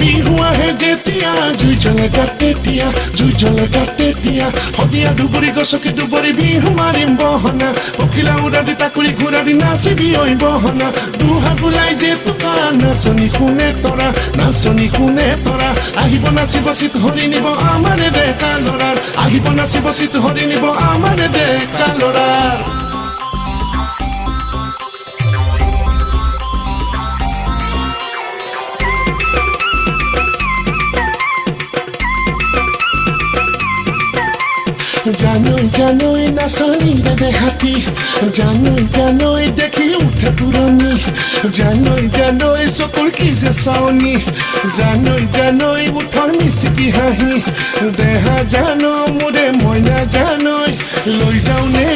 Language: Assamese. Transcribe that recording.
বিহু আহে যেতিয়া জুই জ্বলে তেতিয়া জুই জ্বলে তেতিয়া সদিয়া দুবৰি গছকি দুবৰি বিহু মাৰিম বহনা পখিলা উৰা দি তাকুৰি ঘূৰা দি নাচিবি ঐ বহনা দুহা বুলাই যে তোকা নাচনি কোনে তৰা আহিব নাচিব চিত হৰি নিব আমাৰে ডেকা ল'ৰাৰ আহিব নাচিব চিত হৰি নিব আমাৰে ডেকা ল'ৰাৰ জানই নাচনিৰে দেহাতী জানই দেখি উঠে পুৰণি জানই চকুৰ কি যে চাৱনি জানই মুঠৰ মিচিকি হাঁহি দেহা জানো মোৰে মইনা জানই লৈ যাওঁ নে